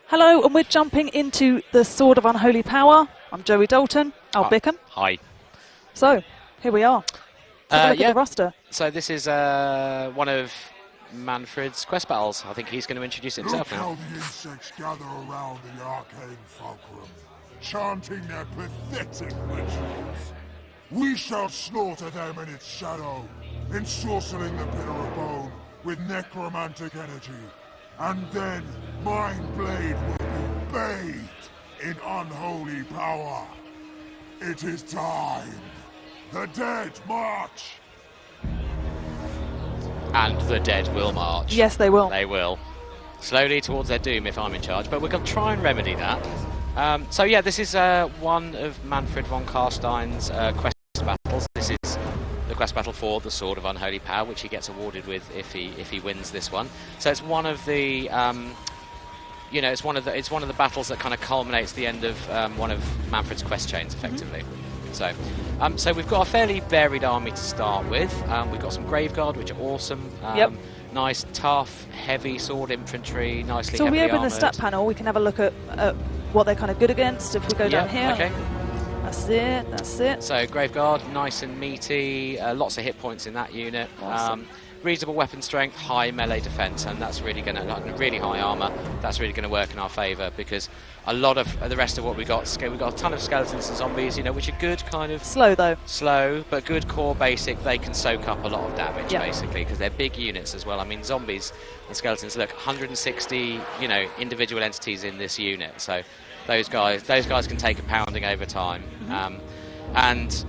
Hello, and we're jumping into the Sword of Unholy Power. I'm Joey Dalton, Al Bickham. Hi. So, here we are. Let's have a look at the roster. So this is one of Manfred's quest battles. I think he's going to introduce himself now. Look how the insects gather around the arcane fulcrum, chanting their pathetic rituals. We shall slaughter them in its shadow, ensorceling the pillar of bone with necromantic energy. And then Mind Blade will be bathed in unholy power. It is time. The dead march. And the dead will march. Yes, they will. They will. Slowly towards their doom if I'm in charge, but we're going to try and remedy that. So yeah, this is one of Manfred von Karstein's quest battles. This is the quest battle for the Sword of Unholy Power, which he gets awarded with if he wins this one. So it's one of the it's one of the battles that kind of culminates the end of one of Manfred's quest chains, effectively. So we've got a fairly varied army to start with. We've got some Graveguard, which are awesome. Nice, tough, heavy sword infantry, nicely so heavily we open armoured. the stat panel. We can have a look at what they're kind of good against if we go down here. Okay. That's it. That's it. So Graveguard, nice and meaty, lots of hit points in that unit. Awesome. Reasonable weapon strength, high melee defense, and that's really going to, really high armor. That's really going to work in our favor because a lot of the rest of what we've got a ton of skeletons and zombies, which are good kind of slow, but good core basic. They can soak up a lot of damage basically because they're big units as well. I mean, zombies and skeletons. Look, 160, individual entities in this unit, so those guys can take a pounding over time, and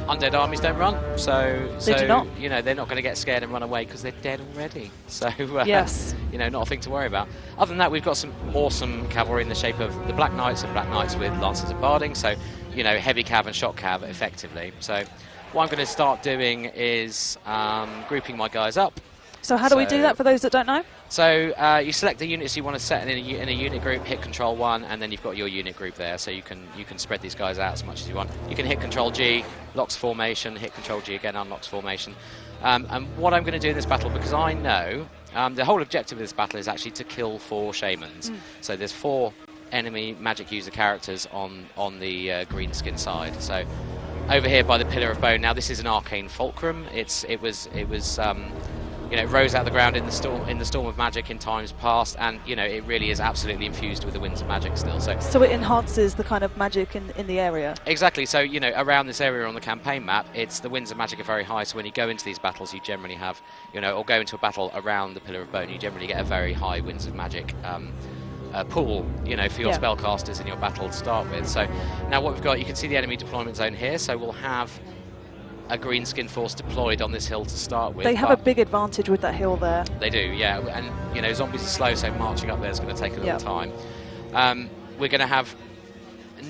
undead armies don't run, so do not. they're not going to get scared and run away because they're dead already. So yes, not a thing to worry about. Other than that, we've got some awesome cavalry in the shape of the Black Knights and Black Knights with lances and barding. So heavy cav and shock cav effectively. So what I'm going to start doing is grouping my guys up. So how do we do that for those that don't know? So you select the units you want to set in a unit group, hit Control 1, and then you've got your unit group there. So you can spread these guys out as much as you want. You can hit Control G, locks formation, hit Control G again, unlocks formation. And what I'm going to do in this battle, because I know the whole objective of this battle is actually to kill 4 shamans. So there's 4 enemy magic user characters on the green skin side. So over here by the Pillar of Bone. Now this is an arcane fulcrum. It rose out of the ground in the storm of magic in times past, and it really is absolutely infused with the winds of magic still. So it enhances the kind of magic in the area. Exactly. So around this area on the campaign map, the winds of magic are very high. So when you go into these battles, you generally have or go into a battle around the Pillar of Bone, you generally get a very high winds of magic pool, for your spellcasters in your battle to start with. So now what we've got, you can see the enemy deployment zone here. So we'll have a green skin force deployed on this hill to start with. They have a big advantage with that hill there. They do, yeah. And zombies are slow, so marching up there is going to take a little time. We're going to have,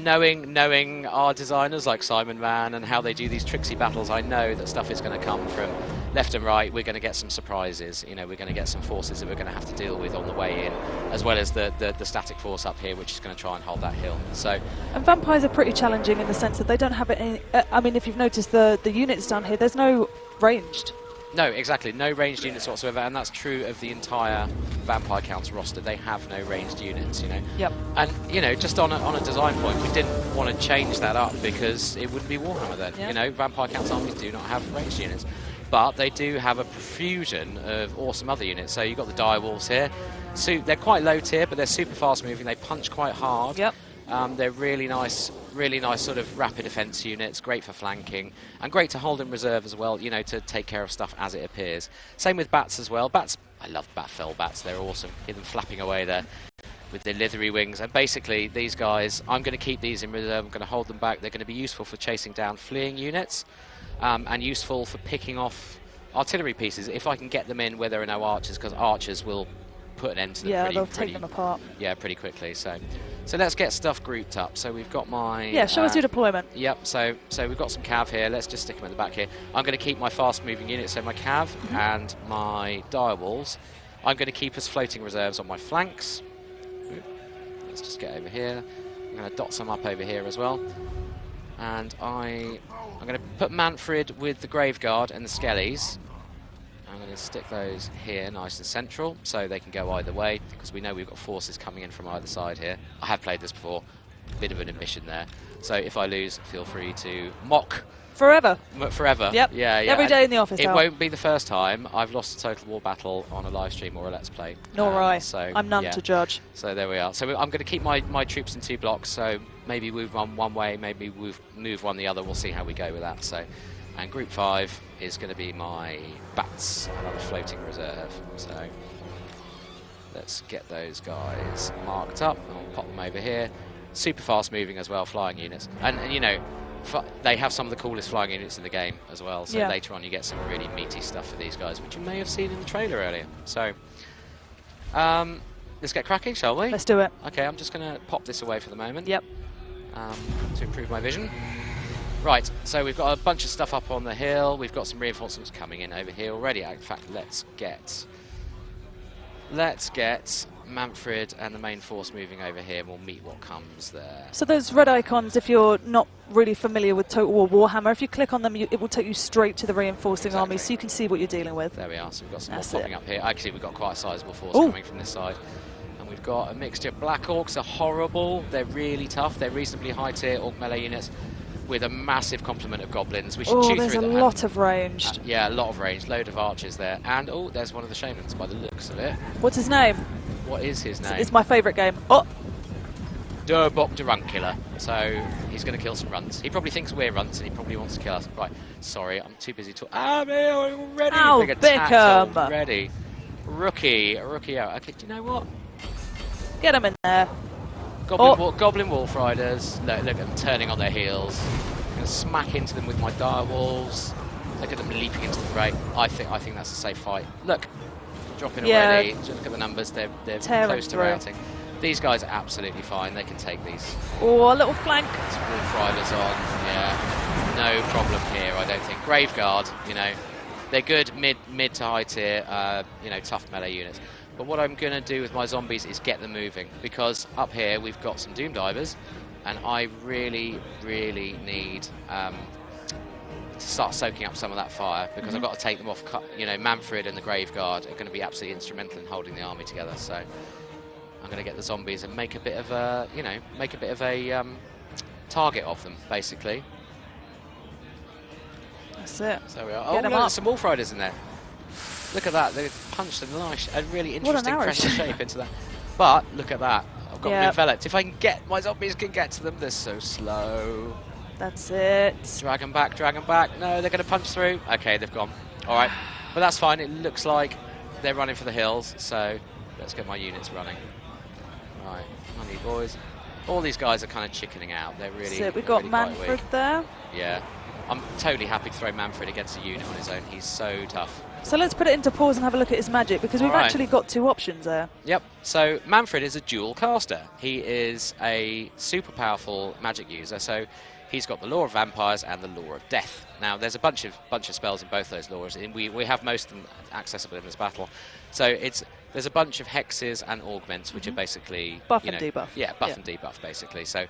knowing our designers like Simon Mann and how they do these tricksy battles, I know that stuff is going to come from left and right. We're going to get some surprises. We're going to get some forces that we're going to have to deal with on the way in, as well as the static force up here, which is going to try and hold that hill. And vampires are pretty challenging in the sense that they don't have any. I mean, if you've noticed the units down here, there's no ranged. No, exactly. No ranged units whatsoever, and that's true of the entire Vampire Counts roster. They have no ranged units, Yep. And, just on a design point, we didn't want to change that up because it wouldn't be Warhammer then. Vampire Counts armies do not have ranged units. But they do have a profusion of awesome other units. So you've got the Direwolves here. They're quite low tier, but they're super fast moving. They punch quite hard. Yep. They're really nice sort of rapid defense units, great for flanking, and great to hold in reserve as well, to take care of stuff as it appears. Same with bats as well. Bats, I love fell bats, they're awesome. Hear them flapping away there with their leathery wings. And basically, these guys, I'm going to keep these in reserve, I'm going to hold them back. They're going to be useful for chasing down fleeing units, and useful for picking off artillery pieces if I can get them in where there are no archers, because archers will put an end to them they'll take them apart. Yeah, pretty quickly. So let's get stuff grouped up. So we've got my... Yeah, show us your deployment. Yep, so we've got some cav here. Let's just stick them at the back here. I'm going to keep my fast-moving units, so my cav and my direwolves. I'm going to keep as floating reserves on my flanks. Let's just get over here. I'm going to dot some up over here as well. And I'm going to put Manfred with the Graveguard and the Skellies. I'm going going to stick those here nice and central so they can go either way, because we know we've got forces coming in from either side here. I have played this before, bit of an admission there. So if I lose, feel free to mock. Forever. Forever. Yep. Yeah, yeah. Every day in the office. It won't be the first time I've lost a Total War battle on a live stream or a Let's Play. Nor I. So I'm none yeah. to judge. So there we are. So I'm going to keep my troops in 2 blocks. So maybe move one way, maybe move one the other. We'll see how we go with that. So, and Group 5 is going to be my bats, another floating reserve. So let's get those guys marked up. I'll pop them over here. Super fast moving as well, flying units, and you know. They have some of the coolest flying units in the game as well, so later on you get some really meaty stuff for these guys, which you may have seen in the trailer earlier. So, let's get cracking, shall we? Let's do it. Okay, I'm just going to pop this away for the moment. Yep. To improve my vision. Right, so we've got a bunch of stuff up on the hill. We've got some reinforcements coming in over here already. In fact, let's get Manfred and the main force moving over here, and we'll meet what comes there. So those red icons, if you're not really familiar with Total War Warhammer, if you click on them, it will take you straight to the reinforcing army, so you can see what you're dealing with. There we are. So we've got some more popping up here. Actually, we've got quite a sizable force coming from this side. And we've got a mixture. Black Orcs are horrible. They're really tough. They're reasonably high tier Orc melee units with a massive complement of goblins. We should chew there's through a them. lot of ranged. Yeah, a lot of range. Load of archers there. And, there's one of the shamans by the looks of it. What's his name? What is his name? It's my favourite game. Oh! Durbok Durunkula. So he's going to kill some runts. He probably thinks we're runts and he probably wants to kill us. Right, sorry, I'm too busy talking. Already! Ow, Big attacks Bickham! already. Rookie out. Okay, do you know what? Get him in there. Goblin Wolf Riders. Look at them turning on their heels. I'm going to smack into them with my dire wolves. Look at them leaping into the fray. I think that's a safe fight. Look. Dropping already. Just look at the numbers. They're close to routing. These guys are absolutely fine. They can take these. Oh, a little flank. Wolf Riders on. Yeah, no problem here. I don't think. Graveguard. You know, they're good mid to high tier. You know, tough melee units. But what I'm going to do with my zombies is get them moving, because up here we've got some Doom Divers, and I really need. To start soaking up some of that fire, because I've got to take them off. You know, Manfred and the Graveguard are going to be absolutely instrumental in holding the army together. So I'm going to get the zombies and make a bit of a, target of them, basically. That's it. So we are. There's some Wolf Riders in there. Look at that. They've punched a really interesting crescent shape into that. But look at that. I've got them enveloped. If I can get my zombies can get to them, they're so slow. That's it. Drag them back. No, they're going to punch through. Okay, they've gone. All right. But that's fine. It looks like they're running for the hills. So let's get my units running. All right. Honey boys. All these guys are kind of chickening out. They're really So we've got really Manfred there. Yeah. I'm totally happy to throw Manfred against a unit on his own. He's so tough. So let's put it into pause and have a look at his magic, because we've actually got 2 options there. Yep. So Manfred is a dual caster. He is a super powerful magic user. So he's got the Law of Vampires and the Law of Death. Now, there's a bunch of spells in both those laws. We have most of them accessible in this battle. So there's a bunch of hexes and augments, which are basically buff and debuff. Yeah, buff and debuff basically. So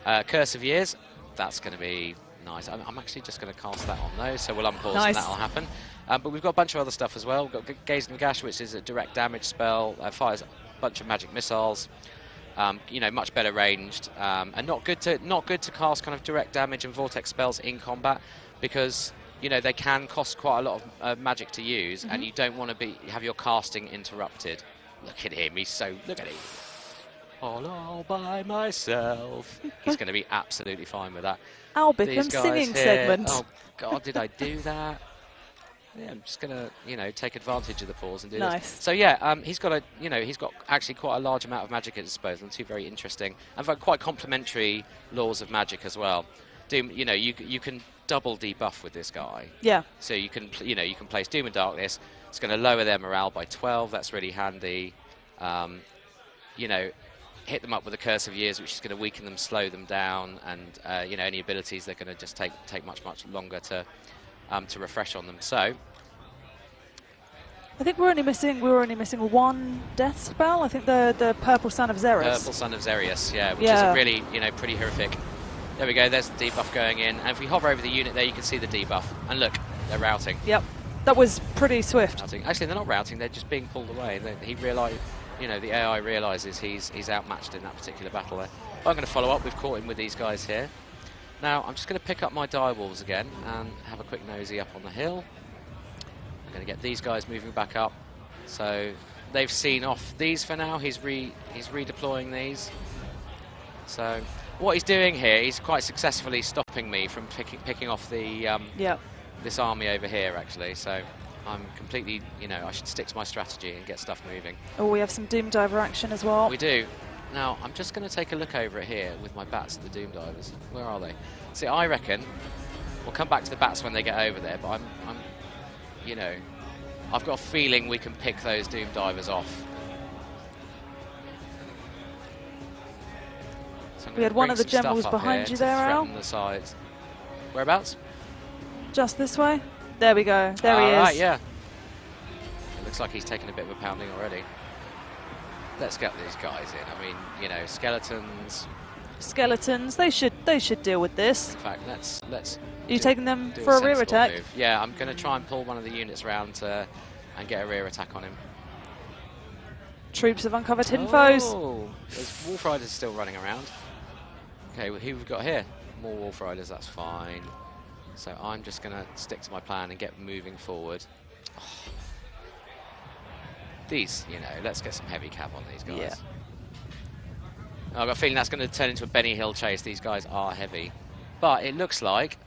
Curse of Years, that's going to be nice. I'm actually just going to cast that on those, so we'll unpause and that'll happen. But we've got a bunch of other stuff as well. We've got Gaze and Gash, which is a direct damage spell, fires a bunch of magic missiles. You know, much better ranged, and not good to cast kind of direct damage and vortex spells in combat, because you know they can cost quite a lot of magic to use, and you don't want to have your casting interrupted. Look at him, look at him, all by myself. He's going to be absolutely fine with that. Albickham singing segment. Oh God, did I do that? Yeah, I'm just gonna, take advantage of the pause and do this. So yeah, he's got actually quite a large amount of magic at his disposal, and 2 very interesting and quite complementary laws of magic as well. Doom, you can double debuff with this guy. Yeah. So you can place Doom and Darkness. It's going to lower their morale by 12. That's really handy. Hit them up with a Curse of Years, which is going to weaken them, slow them down, and any abilities they're going to just take much longer to refresh on them. So I think we were only missing 1 death spell. I think the Purple Sun of Xeris. Purple Sun of Xerius, which is a really pretty horrific. There we go. There's the debuff going in, and if we hover over the unit there, you can see the debuff. And look, they're routing. Yep. That was pretty swift. Actually, they're not routing, they're just being pulled away. He realised, you know, the AI realises he's outmatched in that particular battle there. But I'm going to follow up. We've caught him with these guys here. Now, I'm just going to pick up my direwolves again and have a quick nosy up on the hill. I'm going to get these guys moving back up. So they've seen off these for now. He's redeploying these. So what he's doing here, he's quite successfully stopping me from picking off the this army over here, actually. So I'm completely, you know, I should stick to my strategy and get stuff moving. Oh, we have some Doom Diver action as well. We do. Now, I'm just going to take a look over it here with my bats at the Doom Divers. Where are they? See, I reckon we'll come back to the bats when they get over there, but I'm you know, I've got a feeling we can pick those Doom Divers off. So we had one of the generals behind you there, Al. The sides. Whereabouts? Just this way. There we go. There he is. Right, yeah. It looks like he's taken a bit of a pounding already. Let's get these guys in. I mean, you know, skeletons. Skeletons. They should deal with this. In fact, let's. Are you taking them for a rear attack? Move. Yeah, I'm going to try and pull one of the units around and get a rear attack on him. Troops have uncovered hidden foes. Oh, there's Wolf Riders still running around. Okay, well, who we've got here? More Wolf Riders. That's fine. So I'm just going to stick to my plan and get moving forward. Oh. These, you know, let's get some heavy cav on these guys. Yeah. I've got a feeling that's going to turn into a Benny Hill chase. These guys are heavy. But it looks like,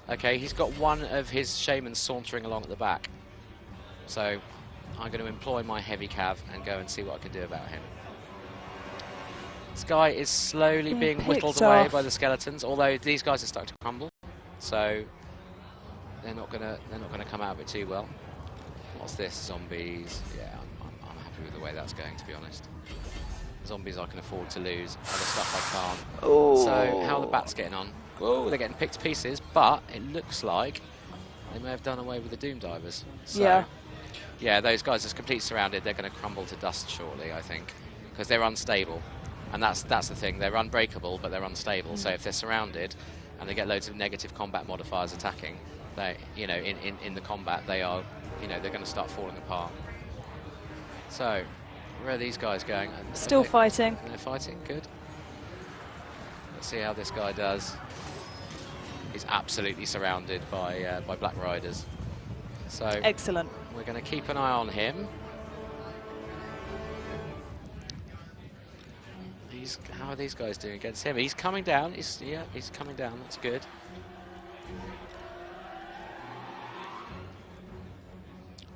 okay, he's got one of his shamans sauntering along at the back. So I'm going to employ my heavy cav and go and see what I can do about him. This guy is slowly being whittled away by the skeletons, although these guys are starting to crumble. So they're not gonna come out of it too well. What's this? Zombies. Yeah, I'm happy with the way that's going, to be honest. Zombies I can afford to lose. Other stuff I can't. Oh. So how are the bats getting on? Oh, they're getting picked to pieces, but it looks like they may have done away with the Doom Divers. So, yeah, those guys are completely surrounded. They're going to crumble to dust shortly, I think, because they're unstable. And that's the thing. They're unbreakable, but they're unstable. So if they're surrounded and they get loads of negative combat modifiers attacking, they, you know, in the combat, they are, you know, they're going to start falling apart. So where are these guys going? Still fighting. They're fighting. Good. Let's see how this guy does. He's absolutely surrounded by Black Riders. So excellent. We're going to keep an eye on him. How are these guys doing against him? He's coming down. He's coming down. That's good.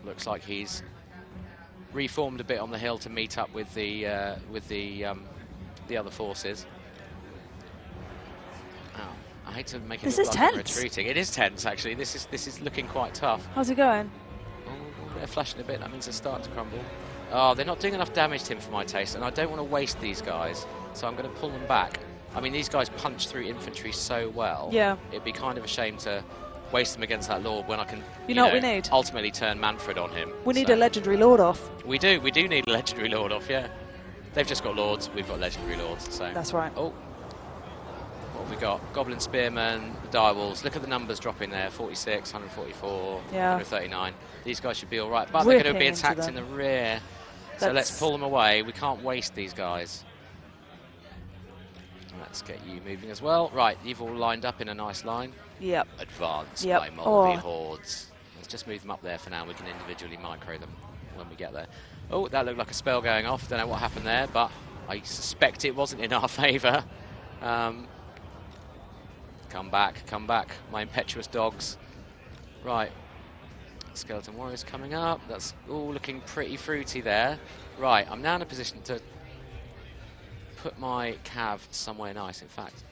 Looks like he's reformed a bit on the hill to meet up with the other forces. Oh, I hate to make it look like I'm retreating. It is tense, actually. This is looking quite tough. How's it going? Oh, they're flashing a bit. That means they're starting to crumble. Oh, they're not doing enough damage to him for my taste, and I don't want to waste these guys, so I'm going to pull them back. I mean, these guys punch through infantry so well. Yeah. It'd be kind of a shame to waste them against that Lord when I can, you know what we need? Ultimately turn Manfred on him. We need a legendary Lord off. We do need a legendary Lord off, yeah. They've just got Lords, we've got legendary Lords, so. That's right. Oh. What have we got? Goblin Spearmen, the Direwolves. Look at the numbers dropping there, 46, 144, 139. These guys should be all right, but they're going to be attacked in the rear. So let's pull them away. We can't waste these guys. Let's get you moving as well. Right, you've all lined up in a nice line. Yep. Advance by Moldy Hordes. Let's just move them up there for now. We can individually micro them when we get there. Oh, that looked like a spell going off. Don't know what happened there, but I suspect it wasn't in our favour. Come back, my impetuous dogs. Right. Skeleton Warriors coming up. That's all looking pretty fruity there. Right, I'm now in a position to put my cav somewhere nice. In fact,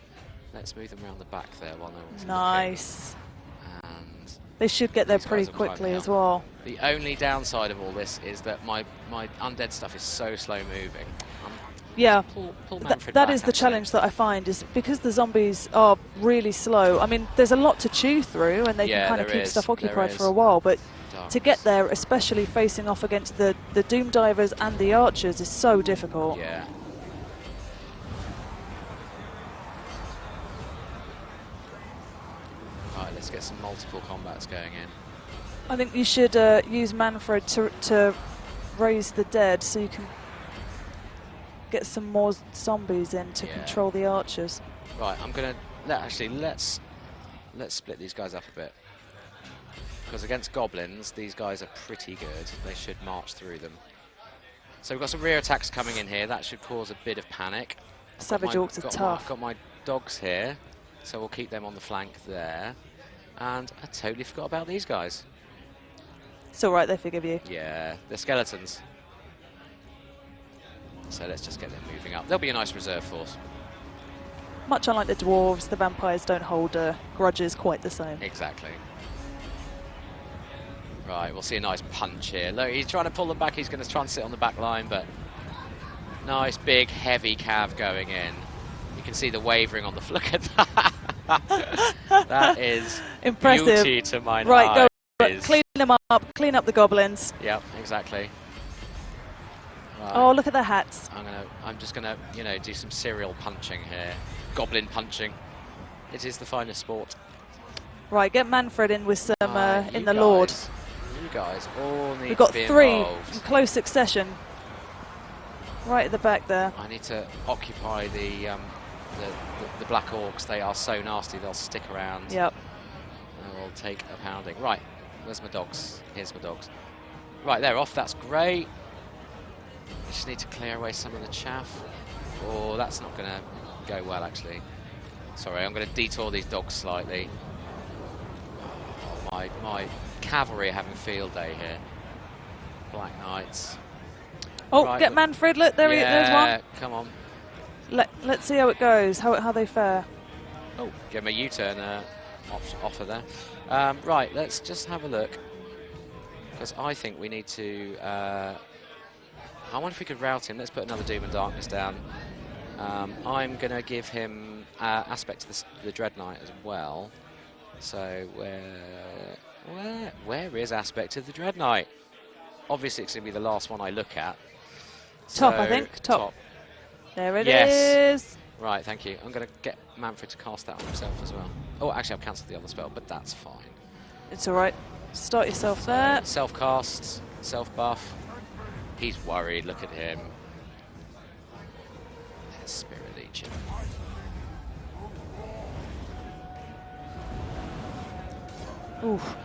let's move them around the back there while no one's nice. Looking. And they should get there pretty quickly as well. The only downside of all this is that my undead stuff is so slow moving. Yeah, pull that is the challenge that I find, is because the zombies are really slow. I mean, there's a lot to chew through, and they can kind of keep stuff occupied for a while, but to get there, especially facing off against the Doom Divers and the Archers, is so difficult. Yeah. Right, let's get some multiple combats going in. I think you should use Manfred to raise the dead so you can get some more zombies in to control the archers. Right, I'm going to... let's split these guys up a bit. Because against goblins, these guys are pretty good. They should march through them. So we've got some rear attacks coming in here. That should cause a bit of panic. Savage Orcs are tough. I've got my dogs here, so we'll keep them on the flank there. And I totally forgot about these guys. It's all right, they forgive you. Yeah, they're skeletons. So let's just get them moving up. They'll be a nice reserve force. Much unlike the dwarves, the vampires don't hold grudges quite the same. Exactly. Right, we'll see a nice punch here. Look, he's trying to pull them back. He's going to try and sit on the back line, but nice, big, heavy cav going in. You can see the wavering on the... Look at that. That is impressive. Beauty to mine right, eyes. Go, clean them up. Clean up the goblins. Yep, exactly. Right. Oh, look at their hats. I'm just gonna, you know, do some serial punching here. Goblin punching. It is the finest sport. Right, get Manfred in with some in the Lord. You guys all need We've got to be 3 involved. in close succession. Right at the back there. I need to occupy the Black Orcs. They are so nasty, they'll stick around. Yep. And we'll take a pounding. Right, where's my dogs? Here's my dogs. Right, they're off, that's great. I just need to clear away some of the chaff. Oh, that's not going to go well, actually. Sorry, I'm going to detour these dogs slightly. Oh, my cavalry are having field day here. Black Knights. Oh, right, get Manfred, look, there's one. Come on. Let's see how it goes, how they fare. Oh, give him a U-turn offer there. Right, let's just have a look. Because I think we need to... I wonder if we could route him. Let's put another Doom and Darkness down. I'm going to give him aspect to the Dread Knight as well. So where is aspect of the Dread Knight? Obviously, it's going to be the last one I look at. Top, I think. Top. There it is. Right, thank you. I'm going to get Manfred to cast that on himself as well. Oh, actually, I've cancelled the other spell, but that's fine. It's all right. Start yourself there. Self-cast, self-buff. He's worried. Look at him. Spirit Legion. Oof.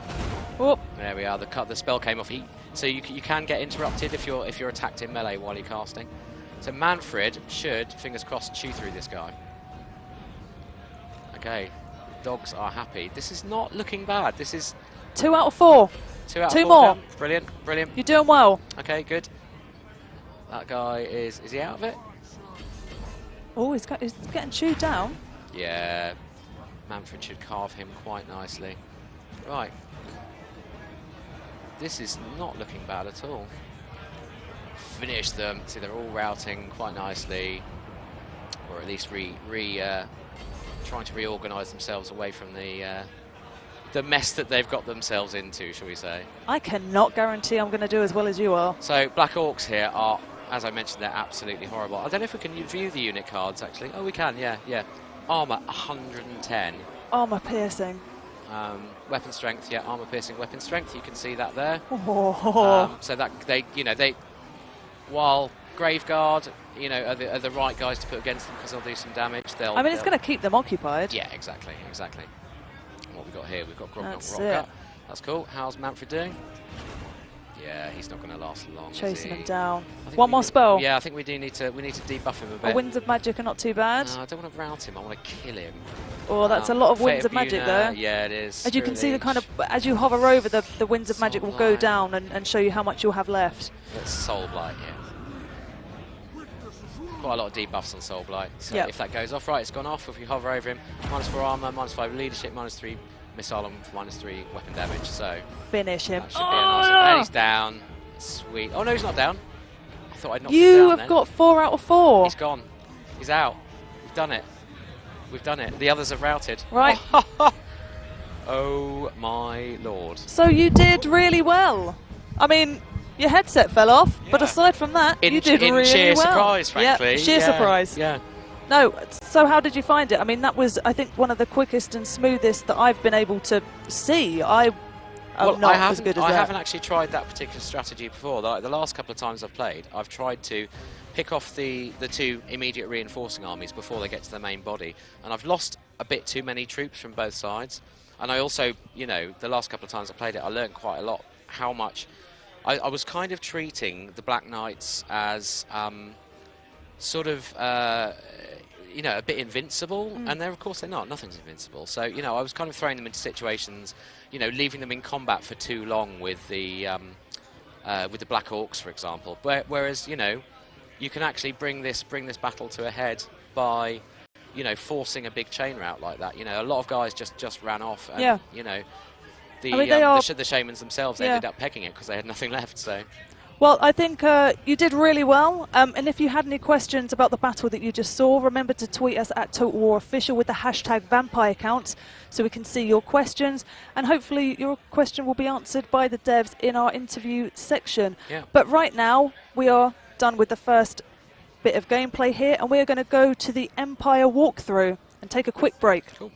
Oh. There we are. The spell came off. So you can get interrupted if you're attacked in melee while you're casting. So Manfred should, fingers crossed, chew through this guy. Okay, dogs are happy. This is not looking bad. This is 2 out of 4. 2 out of 2 4. more. Down. Brilliant, brilliant. You're doing well. Okay, good. That guy is he out of it? Oh, he's getting chewed down. Yeah, Manfred should carve him quite nicely. Right. This is not looking bad at all. Finish them. See, they're all routing quite nicely, or at least trying to reorganise themselves away from the mess that they've got themselves into, shall we say. I cannot guarantee I'm going to do as well as you are. So Black Orcs here are, as I mentioned, they're absolutely horrible. I don't know if we can view the unit cards, actually. Oh, we can, yeah. Armour, 110. Armour piercing. Weapon strength, yeah, armour piercing, weapon strength. You can see that there. Oh. So that they, while Graveguard, are the right guys to put against them because they'll do some damage. I mean, it's going to keep them occupied. Yeah, exactly. And what we got here? We've got That's Rocker. it. That's cool. How's Manfred doing? Yeah, he's not going to last long. Chasing him down. One more spell. Yeah, I think we need to debuff him a bit. Winds of Magic are not too bad. No, I don't want to rout him. I want to kill him. Oh, that's a lot of Winds of Magic there. Yeah, it is. As you can see, as you hover over, the Winds of Magic will go down and show you how much you'll have left. Let's Soul Blight here. Quite a lot of debuffs on Soul Blight. So if that goes off, right, it's gone off. If you hover over him, -4 armor, -5 leadership, -3 missile, and -3 weapon damage. So finish him. That should be a nice. And he's down. Sweet. Oh no, he's not down. I thought I'd knocked him down. You have got 4 out of 4. He's gone. He's out. We've done it. We've done it. The others have routed. Right. Oh my lord. So you did really well. I mean, your headset fell off, but aside from that, you did really well. In sheer surprise, frankly. Sheer surprise. Yeah. No, so how did you find it? I mean, that was, I think, one of the quickest and smoothest that I've been able to see. not as good as that. I haven't actually tried that particular strategy before. The last couple of times I've played, I've tried to pick off the two immediate reinforcing armies before they get to the main body, and I've lost a bit too many troops from both sides. And I also, you know, the last couple of times I played it, I learned quite a lot how much... I was kind of treating the Black Knights as sort of... you know, a bit invincible, and of course they're not. Nothing's invincible. So, you know, I was kind of throwing them into situations, you know, leaving them in combat for too long with the Black Orcs, for example. Whereas, you know, you can actually bring this battle to a head by, you know, forcing a big chain route like that. You know, a lot of guys just ran off, and you know, the shamans themselves ended up pegging it because they had nothing left. So. Well, I think you did really well, and if you had any questions about the battle that you just saw, remember to tweet us at Total War Official with the hashtag Vampire Counts so we can see your questions, and hopefully your question will be answered by the devs in our interview section. Yeah. But right now, we are done with the first bit of gameplay here, and we are going to go to the Empire walkthrough and take a quick break. Cool.